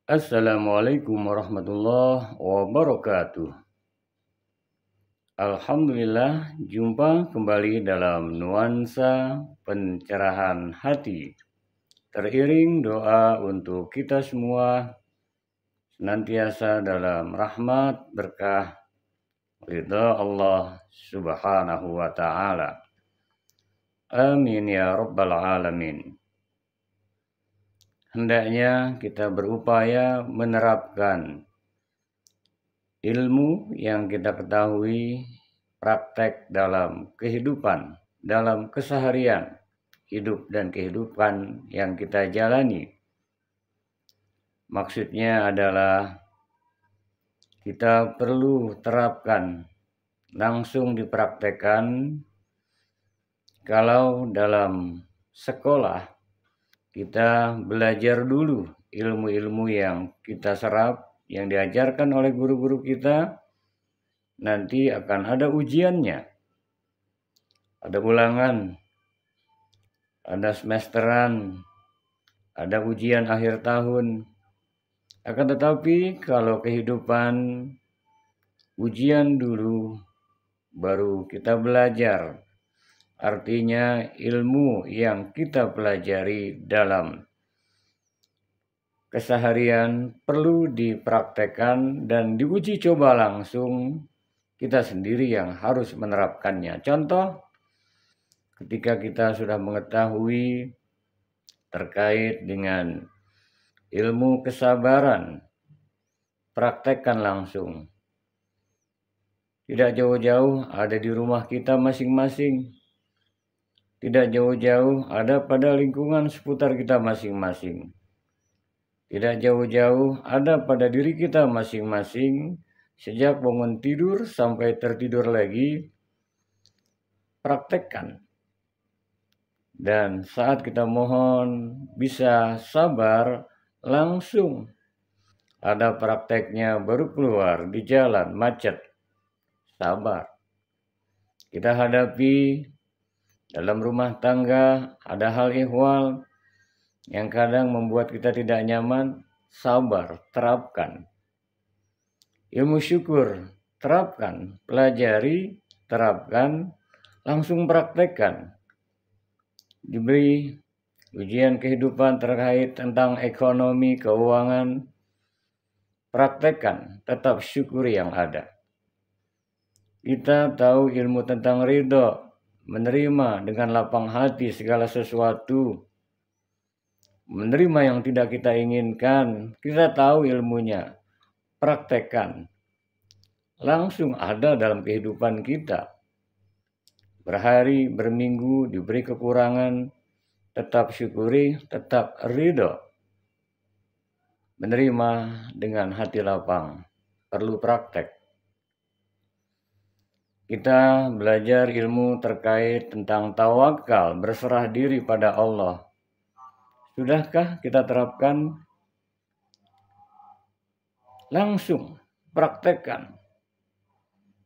Assalamualaikum warahmatullahi wabarakatuh. Alhamdulillah, jumpa kembali dalam nuansa pencerahan hati. Teriring doa untuk kita semua senantiasa dalam rahmat, berkah, ridha Allah subhanahu wa ta'ala. Amin ya rabbal alamin. Hendaknya kita berupaya menerapkan ilmu yang kita ketahui, praktek dalam kehidupan, dalam keseharian hidup dan kehidupan yang kita jalani. Maksudnya adalah kita perlu terapkan, langsung dipraktekkan. Kalau dalam sekolah kita belajar dulu ilmu-ilmu yang kita serap, yang diajarkan oleh guru-guru kita, nanti akan ada ujiannya, ada ulangan, ada semesteran, ada ujian akhir tahun. Akan tetapi kalau kehidupan, ujian dulu, baru kita belajar. Artinya ilmu yang kita pelajari dalam keseharian perlu dipraktekkan dan diuji coba langsung. Kita sendiri yang harus menerapkannya. Contoh, ketika kita sudah mengetahui terkait dengan ilmu kesabaran, praktekkan langsung. Tidak jauh-jauh, ada di rumah kita masing-masing. Tidak jauh-jauh, ada pada lingkungan seputar kita masing-masing. Tidak jauh-jauh, ada pada diri kita masing-masing. Sejak bangun tidur sampai tertidur lagi, praktekkan. Dan saat kita mohon bisa sabar, langsung ada prakteknya baru keluar di jalan macet. Sabar. Kita hadapi dalam rumah tangga, ada hal ihwal yang kadang membuat kita tidak nyaman. Sabar, terapkan. Ilmu syukur, terapkan. Pelajari, terapkan, langsung praktekkan. Diberi ujian kehidupan terkait tentang ekonomi, keuangan, praktekkan, tetap syukuri yang ada. Kita tahu ilmu tentang ridho, menerima dengan lapang hati segala sesuatu, menerima yang tidak kita inginkan. Kita tahu ilmunya, praktekkan, langsung ada dalam kehidupan kita. Berhari, berminggu, diberi kekurangan, tetap syukuri, tetap ridho. Menerima dengan hati lapang, perlu praktek. Kita belajar ilmu terkait tentang tawakal, berserah diri pada Allah. Sudahkah kita terapkan? Langsung praktekkan.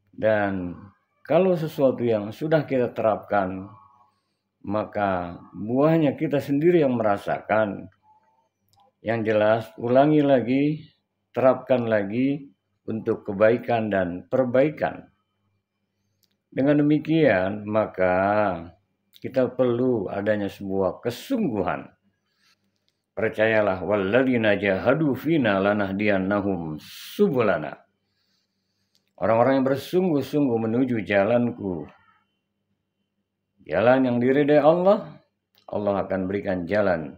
Dan kalau sesuatu yang sudah kita terapkan, maka buahnya kita sendiri yang merasakan. Yang jelas, ulangi lagi, terapkan lagi untuk kebaikan dan perbaikan. Dengan demikian, maka kita perlu adanya sebuah kesungguhan. Percayalah, walladzina jahadu fina lanahdiyannahum subulana. Orang-orang yang bersungguh-sungguh menuju jalanku, jalan yang diridai Allah, Allah akan berikan jalan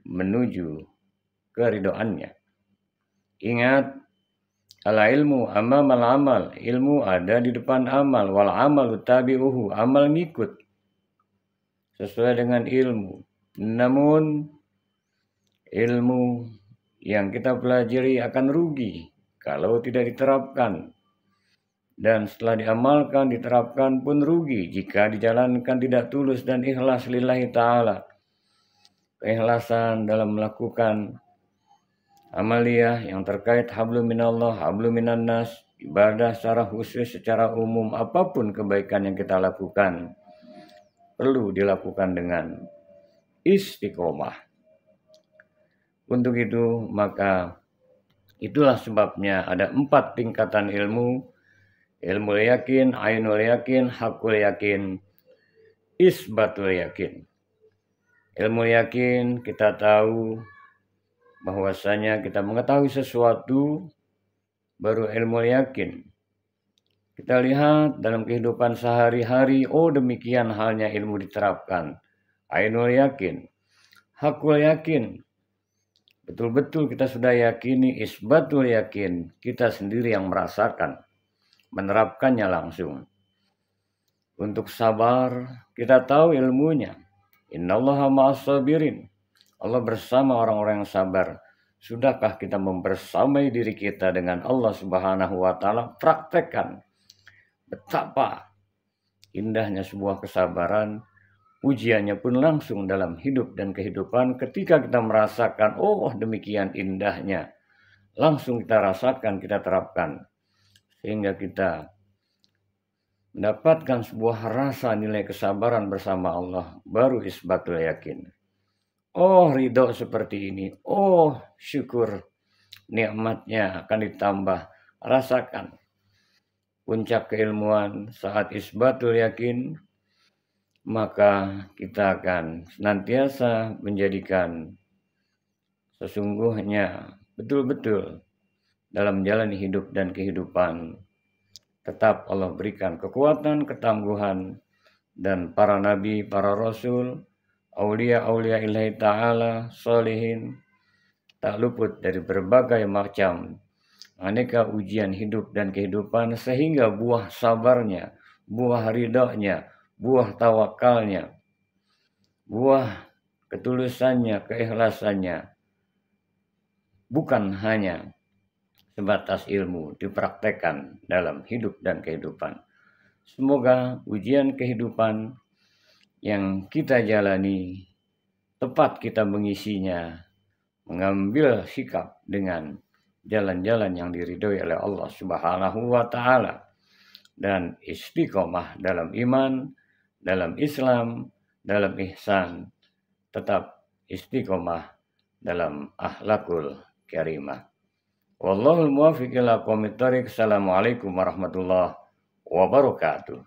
menuju keridoannya. Ingat, ala ilmu amamal amal, ilmu ada di depan amal, wal amalu tabi'uhu, amal ngikut sesuai dengan ilmu. Namun ilmu yang kita pelajari akan rugi kalau tidak diterapkan, dan setelah diamalkan, diterapkan pun rugi jika dijalankan tidak tulus dan ikhlas lillahi ta'ala. Keikhlasan dalam melakukan amaliyah yang terkait hablum minallah, hablum minannas, ibadah secara khusus, secara umum, apapun kebaikan yang kita lakukan perlu dilakukan dengan istiqomah. Untuk itu maka itulah sebabnya ada 4 tingkatan ilmu: ilmu yakin, ainul yakin, hakul yakin, isbatul yakin. Ilmu yakin kita tahu bahwasanya kita mengetahui sesuatu, baru ilmu yakin. Kita lihat dalam kehidupan sehari-hari, oh demikian halnya ilmu diterapkan. Ainul yakin, hakul yakin, betul-betul kita sudah yakini. Isbatul yakin, kita sendiri yang merasakan, menerapkannya langsung. Untuk sabar, kita tahu ilmunya. Innallaha ma'as sabirin. Allah bersama orang-orang yang sabar. Sudahkah kita membersamai diri kita dengan Allah Subhanahu wa Ta'ala? Praktekkan betapa indahnya sebuah kesabaran. Ujiannya pun langsung dalam hidup dan kehidupan. Ketika kita merasakan, oh demikian indahnya, langsung kita rasakan, kita terapkan, sehingga kita mendapatkan sebuah rasa nilai kesabaran bersama Allah. Baru isbatul yakin. Oh ridho seperti ini, oh syukur, nikmatnya akan ditambah. Rasakan puncak keilmuan saat isbatul yakin, maka kita akan senantiasa menjadikan sesungguhnya betul-betul dalam menjalani hidup dan kehidupan. Tetap Allah berikan kekuatan, ketangguhan, dan para nabi, para rasul, aulia-aulia ilahi ta'ala, solihin, tak luput dari berbagai macam aneka ujian hidup dan kehidupan, sehingga buah sabarnya, buah ridhonya, buah tawakalnya, buah ketulusannya, keikhlasannya, bukan hanya sebatas ilmu dipraktekkan dalam hidup dan kehidupan. Semoga ujian kehidupan yang kita jalani, tepat kita mengisinya, mengambil sikap dengan jalan-jalan yang diridhoi oleh Allah Subhanahu wa Ta'ala, dan istiqomah dalam iman, dalam Islam, dalam ihsan, tetap istiqomah dalam akhlakul karimah. Wallahul muwaffiq ila aqwamit thoriq. Assalamualaikum warahmatullahi wabarakatuh.